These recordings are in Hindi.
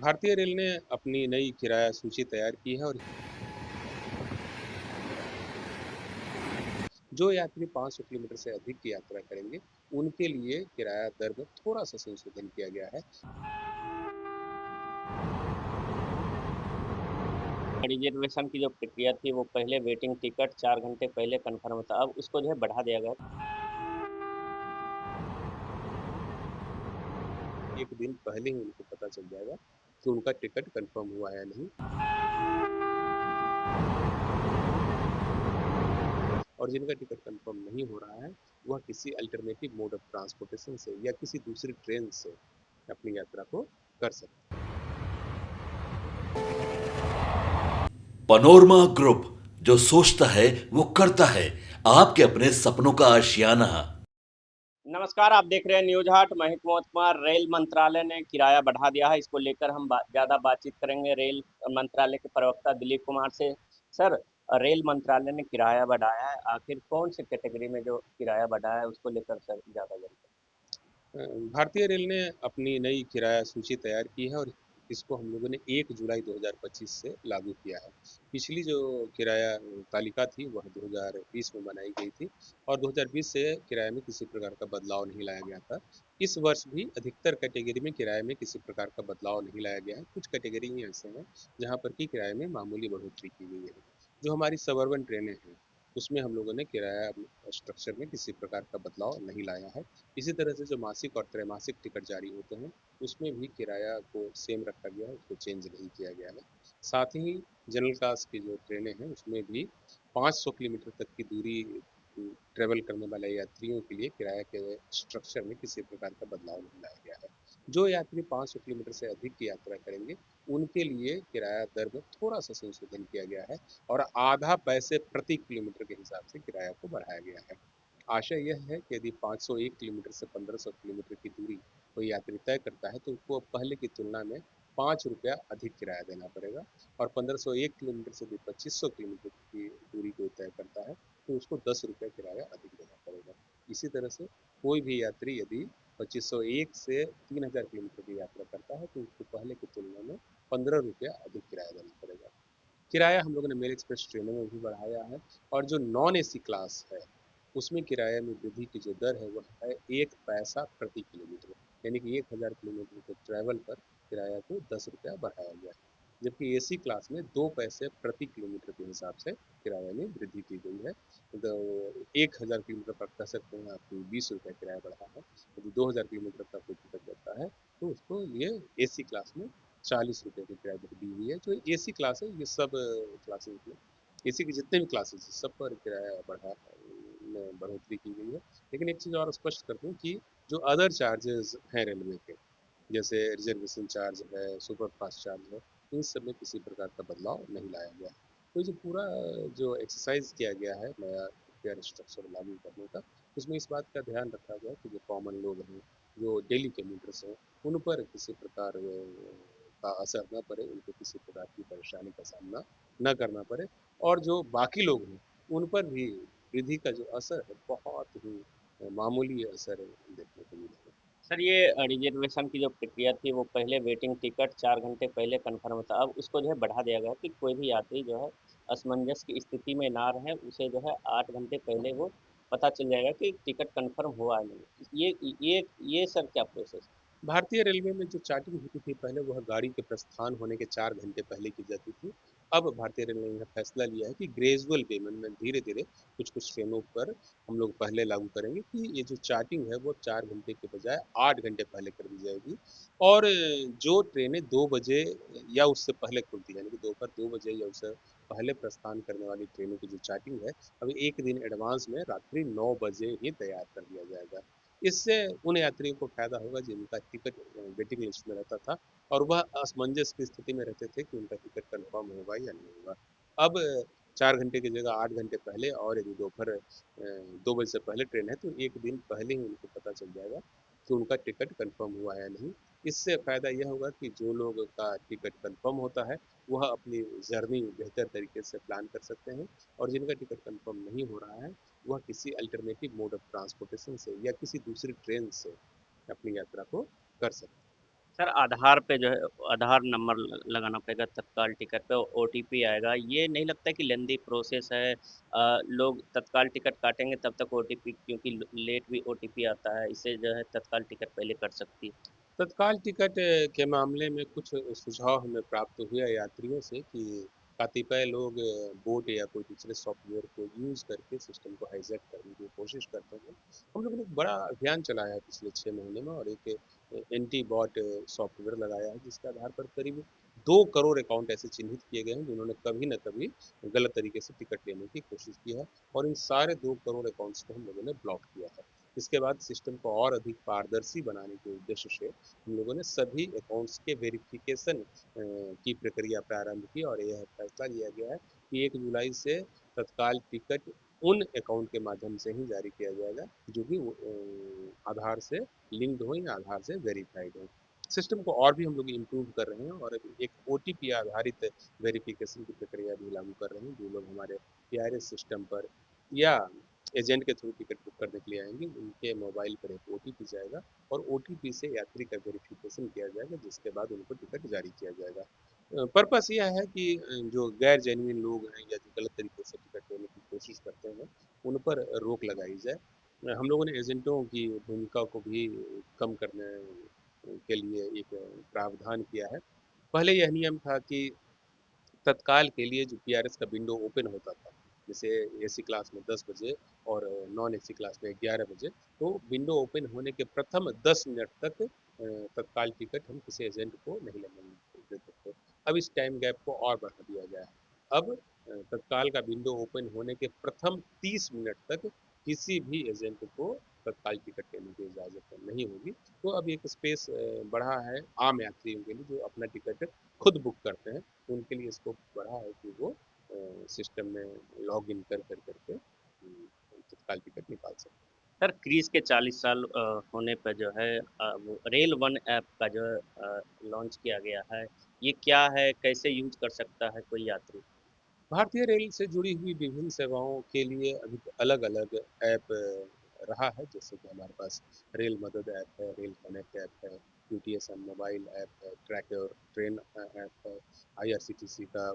भारतीय रेल ने अपनी नई किराया सूची तैयार की है और जो यात्री 500 किलोमीटर से अधिक की यात्रा करेंगे उनके लिए किराया दर में थोड़ा सा संशोधन किया गया है। रिजर्वेशन की जो प्रक्रिया थी वो पहले वेटिंग टिकट 4 घंटे पहले कंफर्म था, अब उसको जो है बढ़ा दिया गया। एक दिन पहले ही उनको पता चल जाएगा कि उनका टिकट कंफर्म हुआ है या नहीं। और जिनका टिकट कंफर्म नहीं हो रहा है वह किसी अल्टरनेटिव मोड ऑफ ट्रांसपोर्टेशन से या किसी दूसरी ट्रेन से अपनी यात्रा को कर सकते पनोरमा ग्रुप, जो सोचता है वो करता है। आपके अपने सपनों का आशियाना। नमस्कार, आप देख रहे हैं न्यूज हाट। मैं हूं कुमार कुमार। रेल मंत्रालय ने किराया बढ़ा दिया है, इसको लेकर हम ज्यादा बातचीत करेंगे रेल मंत्रालय के प्रवक्ता दिलीप कुमार से। सर, रेल मंत्रालय ने किराया बढ़ाया है, आखिर कौन सी कैटेगरी में जो किराया बढ़ाया है उसको लेकर सर ज्यादा जानकारी। भारतीय रेल ने अपनी नई किराया सूची तैयार की है और इसको हम लोगों ने 1 जुलाई 2025 से लागू किया है। पिछली जो किराया तालिका थी वह 2020 में बनाई गई थी और 2020 से किराए में किसी प्रकार का बदलाव नहीं लाया गया था। इस वर्ष भी अधिकतर कैटेगरी में किराए में किसी प्रकार का बदलाव नहीं लाया गया है। कुछ कैटेगरी ही ऐसे हैं जहाँ पर कि किराए में मामूली बढ़ोतरी की गई है। जो हमारी सबअर्बन ट्रेनें हैं उसमें हम लोगों ने किराया स्ट्रक्चर में किसी प्रकार का बदलाव नहीं लाया है। इसी तरह से जो मासिक और त्रैमासिक टिकट जारी होते हैं उसमें भी किराया को सेम रखा गया है, उसको चेंज नहीं किया गया है। साथ ही जनरल क्लास की जो ट्रेनें हैं उसमें भी 500 किलोमीटर तक की दूरी ट्रेवल करने वाले यात्रियों के लिए किराया के स्ट्रक्चर में किसी प्रकार का बदलाव नहीं लाया गया है। जो यात्री 500 किलोमीटर से अधिक की यात्रा करेंगे उनके लिए किराया दर में थोड़ा सा संशोधन किया गया है और आधा पैसे प्रति किलोमीटर के हिसाब से किराया को बढ़ाया गया है। आशय यह है कि यदि 501 किलोमीटर से 1500 किलोमीटर की दूरी कोई यात्री तय करता है तो उसको पहले की तुलना में 5 रुपया अधिक किराया देना पड़ेगा और 1501 किलोमीटर से यदि 2500 किलोमीटर की दूरी कोई तय करता है तो उसको 10 रुपया किराया अधिक देना पड़ेगा। इसी तरह से कोई भी यात्री यदि 2501 से 3000 किलोमीटर की यात्रा करता है तो उसको पहले की तुलना में 15 रुपया अधिक किराया देना पड़ेगा। किराया हम लोगों ने मेल एक्सप्रेस ट्रेनों में भी बढ़ाया है और जो नॉन एसी क्लास है उसमें किराए में वृद्धि की जो दर है वह है 1 पैसा प्रति किलोमीटर। यानी कि 1000 किलोमीटर के ट्रैवल पर किराया को 10 रुपया बढ़ाया गया है। जबकि एसी क्लास में 2 पैसे प्रति किलोमीटर के हिसाब से किराए में वृद्धि की गई है। तो 1000 किलोमीटर पर कह सकते हैं आपको 20 रुपया किराया बढ़ा है। यदि 2000 किलोमीटर का कोई टिकट करता है तो उसको ये एसी क्लास में 40 रुपये की किराया दी हुई है। जो एसी क्लास है ये सब क्लासेज में एसी के जितने भी क्लासेस सब पर किराया में बढ़ोतरी की गई है। लेकिन एक चीज़ और स्पष्ट कर दूं कि जो अदर चार्जेस हैं रेलवे के जैसे रिजर्वेशन चार्ज है, सुपर फास्ट चार्ज है, इन सब में किसी प्रकार का बदलाव नहीं लाया गया है। तो ये जो पूरा जो एक्सरसाइज किया गया है नया फेयर स्ट्रक्चर लागू करने का उसमें इस बात का ध्यान रखा गया कि जो कॉमन लोग हैं जो डेली कम्यूटर्स हैं उन पर किसी प्रकार का असर न पड़े, उनको किसी प्रकार की परेशानी का सामना न करना पड़े और जो बाकी लोग हैं उन पर भी वृद्धि का जो असर है बहुत ही मामूली असर देखने को मिलेगा। सर, ये रिजर्वेशन की जो प्रक्रिया थी वो पहले वेटिंग टिकट 4 घंटे पहले कंफर्म था, अब उसको जो है बढ़ा दिया गया कि कोई भी यात्री जो है असमंजस की स्थिति में ना रहे, उसे जो है 8 घंटे पहले वो पता चल जाएगा कि टिकट कंफर्म हुआ है नहीं। ये सर क्या प्रोसेस। भारतीय रेलवे में जो चार्टिंग होती थी पहले वह गाड़ी के प्रस्थान होने के 4 घंटे पहले की जाती थी। अब भारतीय रेलवे ने यह फैसला लिया है कि ग्रेजुअल पेमेंट में धीरे धीरे कुछ कुछ ट्रेनों पर हम लोग पहले लागू करेंगे कि ये जो चार्टिंग है वो 4 घंटे के बजाय 8 घंटे पहले कर दी जाएगी। और जो ट्रेनें 2 बजे या उससे पहले खुलती है यानी कि दोपहर 2 बजे या उससे पहले प्रस्थान करने वाली ट्रेनों की जो चार्टिंग है अभी एक दिन एडवांस में रात्रि 9 बजे ही तैयार कर दिया जाएगा। इससे उन यात्रियों को फायदा होगा जिनका टिकट वेटिंग लिस्ट में रहता था और वह असमंजस की स्थिति में रहते थे कि उनका टिकट कंफर्म होगा या नहीं होगा। अब 4 घंटे की जगह 8 घंटे पहले और यदि दोपहर 2 बजे से पहले ट्रेन है तो एक दिन पहले ही उनको पता चल जाएगा कि उनका टिकट कंफर्म हुआ है या नहीं। इससे फायदा यह होगा कि जो लोग का टिकट कंफर्म होता है वह अपनी जर्नी बेहतर तरीके से प्लान कर सकते हैं और जिनका टिकट कंफर्म नहीं हो रहा है वह किसी अल्टरनेटिव मोड ऑफ ट्रांसपोर्टेशन से या किसी दूसरी ट्रेन से अपनी यात्रा को कर सकते हैं। सर आधार पे जो है आधार नंबर लगाना पड़ेगा तत्काल टिकट पे, ओटीपी आएगा। ये नहीं लगता कि लेंदी प्रोसेस है? लोग तत्काल टिकट काटेंगे तब तक ओटीपी, क्योंकि लेट भी ओटीपी आता है, इससे जो है तत्काल टिकट पहले कर सकती है। तत्काल टिकट के मामले में कुछ सुझाव हमें प्राप्त हुए यात्रियों से कि कतिपय लोग बोट या कोई दूसरे सॉफ्टवेयर को यूज़ करके सिस्टम को हाईजैक करने की कोशिश करते हैं। हम लोगों ने एक बड़ा अभियान चलाया है पिछले 6 महीने में, और एक एंटी बॉट सॉफ्टवेयर लगाया है, जिसके आधार पर करीब 2 करोड़ अकाउंट ऐसे चिन्हित किए गए हैं जिन्होंने कभी न कभी गलत तरीके से टिकट लेने की कोशिश की है, और इन सारे 2 करोड़ अकाउंट्स को हम लोगों ने ब्लॉक किया है। इसके बाद सिस्टम को और अधिक पारदर्शी बनाने के उद्देश्य से हम लोगों ने सभी अकाउंट्स के वेरिफिकेशन की प्रक्रिया प्रारंभ की, और यह फैसला लिया गया है कि 1 जुलाई से तत्काल टिकट उन अकाउंट के माध्यम से ही जारी किया जाएगा जो कि आधार से लिंक्ड हो या आधार से वेरीफाइड हो। सिस्टम को और भी हम लोग इम्प्रूव कर रहे हैं, और अभी एक ओटीपी आधारित वेरिफिकेशन की प्रक्रिया भी लागू कर रहे हैं। जो लोग हमारे पीआरएस सिस्टम पर या एजेंट के थ्रू टिकट बुक करने के लिए आएंगे, उनके मोबाइल पर एक ओटीपी जाएगा, और ओटीपी से यात्री का वेरिफिकेशन किया जाएगा, जिसके बाद उनको टिकट जारी किया जाएगा। पर्पस यह है कि जो गैर जेन्युइन लोग हैं या जो गलत तरीके से टिकट लेने की कोशिश करते हैं, उन पर रोक लगाई जाए। हम लोगों ने एजेंटों की भूमिका को भी कम करने के लिए एक प्रावधान किया है। पहले यह नियम था कि तत्काल के लिए जो पीआरएस का विंडो ओपन होता था, जैसे एसी क्लास में 10 बजे और नॉन एसी क्लास में 11 बजे, तो विंडो ओपन होने के प्रथम 10 मिनट तक तत्काल टिकट हम किसी एजेंट को नहीं लेने देते थे। अब इस टाइम गैप को और बढ़ा दिया गया है। अब तत्काल का विंडो ओपन होने के प्रथम 30 मिनट तक किसी भी एजेंट को तत्काल टिकट लेने की इजाज़त नहीं होगी। तो अब एक स्पेस बढ़ा है आम यात्रियों के लिए जो अपना टिकट खुद बुक करते हैं, तो उनके लिए स्कोप बढ़ा है कि वो सिस्टम में लॉग इन कर करके तत्काल टिकट निकाल सकते हैं। सर क्रीज के 40 साल होने पर जो है वो रेल वन ऐप का जो है लॉन्च किया गया है। ये क्या है, कैसे यूज कर सकता है कोई यात्री? भारतीय रेल से जुड़ी हुई विभिन्न सेवाओं के लिए अभी अलग अलग ऐप रहा है, जैसे कि हमारे पास रेल मदद ऐप है, रेल कनेक्ट ऐप है, यूटीएसएन मोबाइल ऐप है, ट्रैक और ट्रेन ऐप है, आईआरसीटीसी का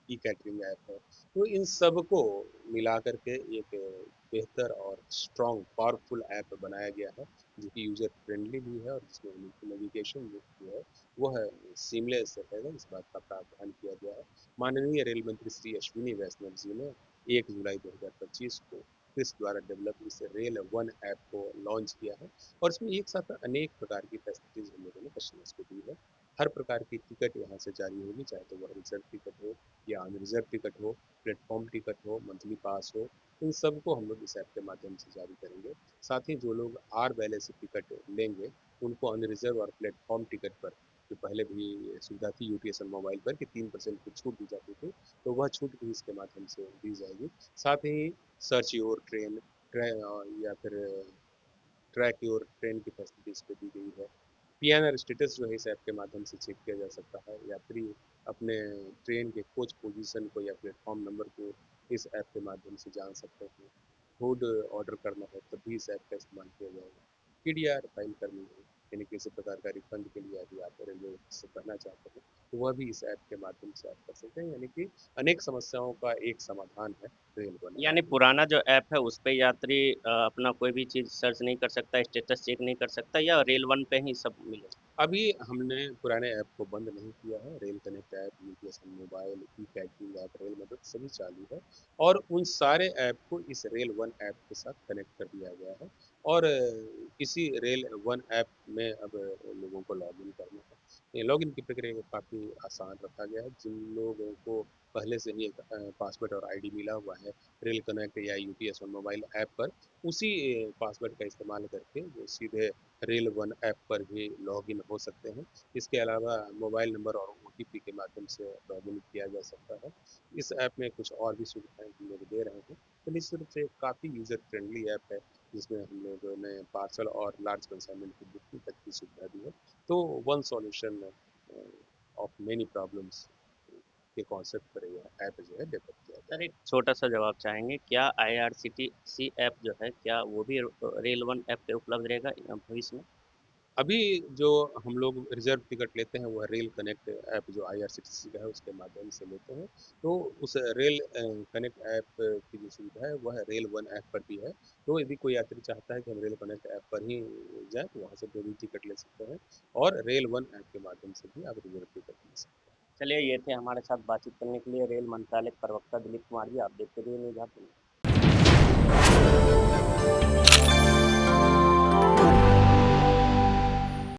ई कैटरिंग ऐप है। तो इन सबको मिला करके एक बेहतर और स्ट्रॉन्ग पावरफुल ऐप बनाया गया है, जो कि यूजर फ्रेंडली भी है, और जिसमें नेविगेशन जो है वो है सीमलेस है, इस बात का प्रावधान किया गया है। माननीय रेल मंत्री श्री अश्विनी वैष्णव जी ने 1 जुलाई 2025 को क्रिस द्वारा डेवलप इस रेल वन ऐप को लॉन्च किया है, और इसमें एक साथ अनेक प्रकार की फैसिलिटीज हम लोगों ने कस्टमर्स को दी है। हर प्रकार की टिकट यहाँ से जारी होगी, चाहे तो वह रिजर्व टिकट हो या अनरिजर्व टिकट हो, प्लेटफॉर्म टिकट हो, मंथली पास हो, इन सबको हम लोग इस ऐप के माध्यम से जारी करेंगे। साथ ही जो लोग आर वैले से टिकट लेंगे, उनको अनरिजर्व और प्लेटफॉर्म टिकट पर जो पहले भी सुविधा थी यूटीएसएन मोबाइल पर कि 3% की छूट दी जाती थी, तो वह छूट भी इसके माध्यम से दी जाएगी। साथ ही सर्च योर ट्रेन या फिर ट्रैक योर ट्रेन की फैसिलिटीज पे दी गई है। पीएनआर स्टेटस जो है इस ऐप के माध्यम से चेक किया जा सकता है। यात्री अपने ट्रेन के कोच पोजीशन को या प्लेटफॉर्म नंबर को इस ऐप के माध्यम से जान सकते हैं। फूड ऑर्डर करना है तब भी इस ऐप का इस्तेमाल किया जाएगा। पीडीआर फाइल करनी है, यानी किसी प्रकार का रिफंड के लिए यदि आप रेलवे से करना चाहते हैं, तो वह भी इस ऐप के माध्यम से आप कर सकते हैं। यानी कि अनेक समस्याओं का एक समाधान है रेल वन यानी ऐप। पुराना जो ऐप है उस पे यात्री अपना कोई भी चीज़ सर्च नहीं कर सकता, स्टेटस चेक नहीं कर सकता, या रेल वन पे ही सब मिलेगा? अभी हमने पुराने ऐप को बंद नहीं किया है। Rail connect app, UPSN mobile, e catering app, rail Madad सभी चालू है, और उन सारे ऐप को इस रेल वन ऐप के साथ कनेक्ट कर दिया गया है, और इसी रेल वन ऐप में अब लोगों को लॉगिन करना है। ये लॉगिन की प्रक्रिया को काफ़ी आसान रखा गया है। जिन लोगों को पहले से ही एक पासवर्ड और आईडी मिला हुआ है रेल कनेक्ट या यूपीएसएन मोबाइल ऐप पर, उसी पासवर्ड का इस्तेमाल करके वो सीधे रेल वन ऐप पर भी लॉगिन हो सकते हैं। इसके अलावा मोबाइल नंबर और ओटीपी के माध्यम से लॉगिन किया जा सकता है। इस ऐप में कुछ और भी सुविधाएं हम लोग दे रहे हैं। तो निश्चित रूप से काफ़ी यूज़र फ्रेंडली ऐप है, जिसमें हम लोगों ने पार्सल और लार्ज कंसाइनमेंट की बुकिंग तक की सुविधा दी है। तो one solution of many problems के कॉन्सेप्ट पर यह ऐप जो है डेवलप किया गया सर है। एक छोटा सा जवाब चाहेंगे, क्या आईआरसीटीसी ऐप जो है क्या वो भी रेल वन ऐप पे उपलब्ध रहेगा भविष्य में? अभी जो हम लोग रिजर्व टिकट लेते हैं वह रेल कनेक्ट ऐप जो आईआरसीटीसी का है उसके माध्यम से लेते हैं। तो उस रेल कनेक्ट ऐप की जो सुविधा है वह रेल वन ऐप पर भी है। तो यदि कोई यात्री चाहता है कि हम रेल कनेक्ट ऐप पर ही जाएं तो वहाँ से कोई भी टिकट ले सकते हैं और रेल वन ऐप के माध्यम से भी आप रिजर्व टिकट ले सकते हैं। चलिए, ये थे हमारे साथ बातचीत करने के लिए रेल मंत्रालय के प्रवक्ता दिलीप कुमार जी। आप देखते रहिए न्यूज़ आप।